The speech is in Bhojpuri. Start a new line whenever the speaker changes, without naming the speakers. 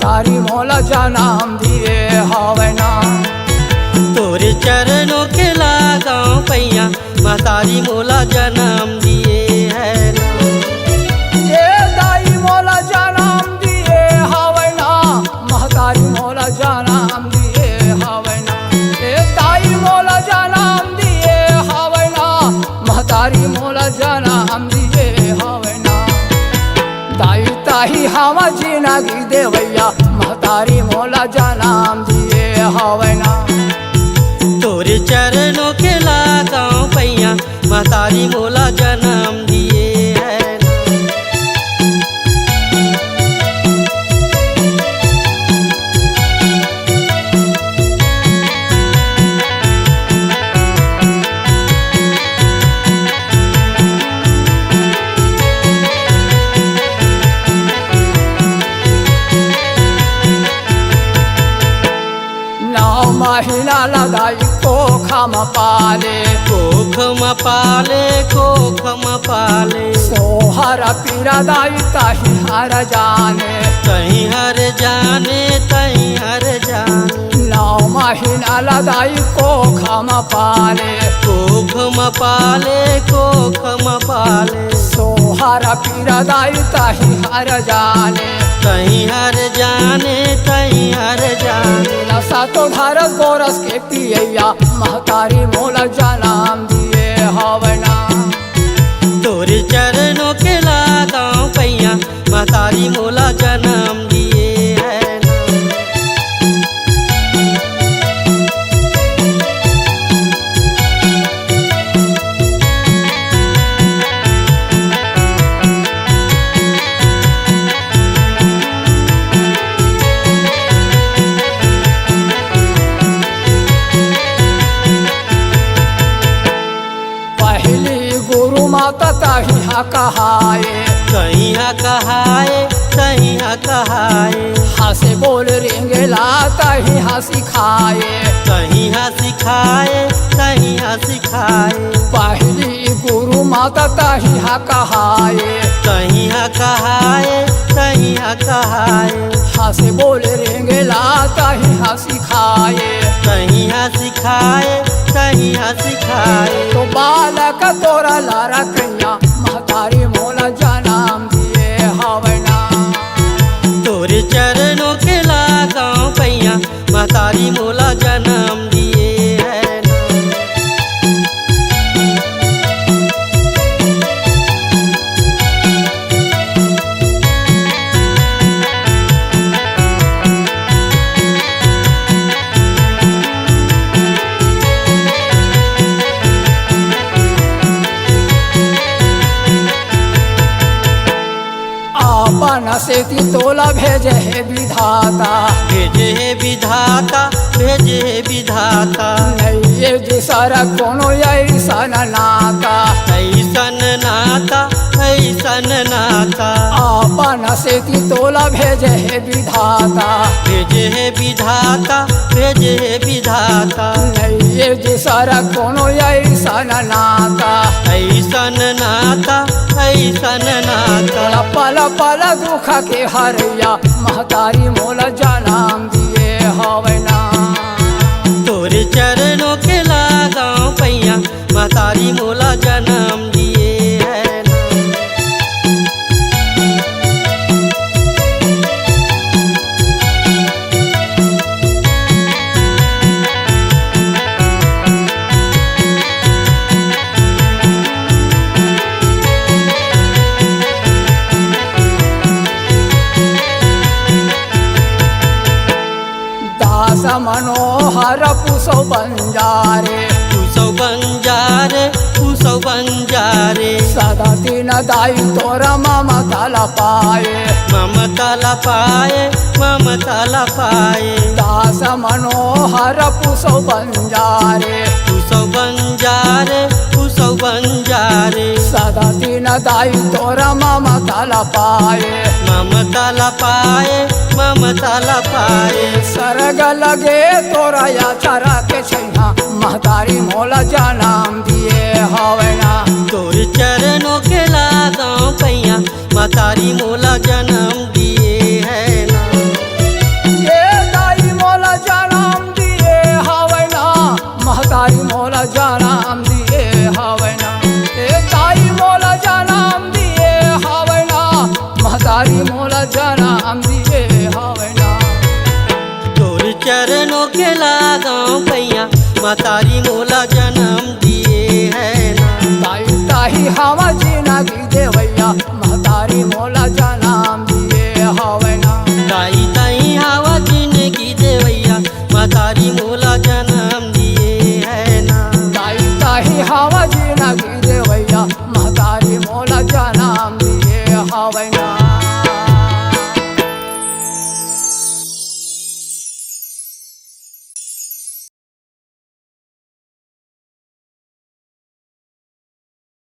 महतारी मोला जन्म दिए हवे ना।
तोरे चरणों के लगाऊं पैया महतारी मोला जन्म दिए है ना।
ये दाई मोला जन्म दिए हवे ना, महतारी मोला जन्म दिए हवे ना। ये दाई मोला जन्म दिए हवे ना, महतारी मोला जन्म दिए हवे ना। दाई ताही हम जिंदगी देवैया महतारी मोला जन्म दिए हवे ना।
तोरे चरणों के लगाऊं पैया महतारी मोला जन्म दिए है ना।
महीना लगाई कोखम पाले,
कोखम पाले कोखम पाले।
सोहर पीरा दाई ताही हर जाने,
कहीं हर जाने तहीं हर जाने।
9 महीना लगाई कोखम पाले,
कोखम पाले कोखम पाले।
सोहर पीरा दाई ताही हर जाने,
कहीं हर जाने तहीं हर जाने।
नशा तो ढारस गोरस के पियैया महतारी मोला जन्म दिए हवे ना।
तोरे चरणों के लगाऊं पैया महतारी मोला जन्म दिए है ना। माता ताही हा कहाए, कहीं हा कहाए कहीं हा कहाए।
हंसे बोल रेंगेला ताही हा सिखाए,
कहीं हा सिखाए कहीं हा सिखाए।
पहली गुरु माता ताही हा कहाए,
कहीं हा कहाए कहीं हा कहाए।
हंसे बोल रेंगेला ताही हा सिखाए,
कहीं हा सिखाए कहीं हा सिखाए।
तो बालक तोरा लारा कैया महतारी मोला जन्म दिए हवे ना।
तोरे चरणों के लगाऊं पैया महतारी मोला जन्म दिए है ना।
से तोला भेजे है विधाता,
भेजे है विधाता भेजे है विधाता।
नहीं जी सारा कोनो ऐसा नाता,
ऐसन नाता ऐसन नाता।
आपन से तोला भेजे है विधाता,
भेजे है विधाता भेजे है विधाता।
नहीं जी सारा कोनो ऐसा नाता,
ऐसन नाता ऐसन नाता।
पल पल दुख के हरैया महतारी मोला जन्म दिए हवे ना।
तोरे चरणों के लगाऊं पैया महतारी मोला जन्म दिए है ना।
मनोहर पुसौ बंजारे,
पुसौ बंजारे पुसौ बंजारे।
सदा दिन दाई तोरा ममता ला पाए,
ममता ला पाए ममता ला पाए।
दास मनोहर पुसौ बंजारे,
पुसौ बंजारे पुसौ बंजारे।
सदा दिन दाई तोरा ममता ला पाए,
ममता ला पाए ममता ला पाए।
सरग लगे तोरा या चरा के छैया महतारी मोला जन्म दिए हवे ना।
तोर चरणों के लगाऊं पैया महतारी मोला जन्म दिए है ना। चरणों के लगाओ पैया मतारी मोला जन्म दिए है ना।
ताई ताही हवा जिंदगी देवैया महतारी मोला जन्म दिए हवे ना।
ताई ताई हवा जिंदगी देवैया मतारी मोला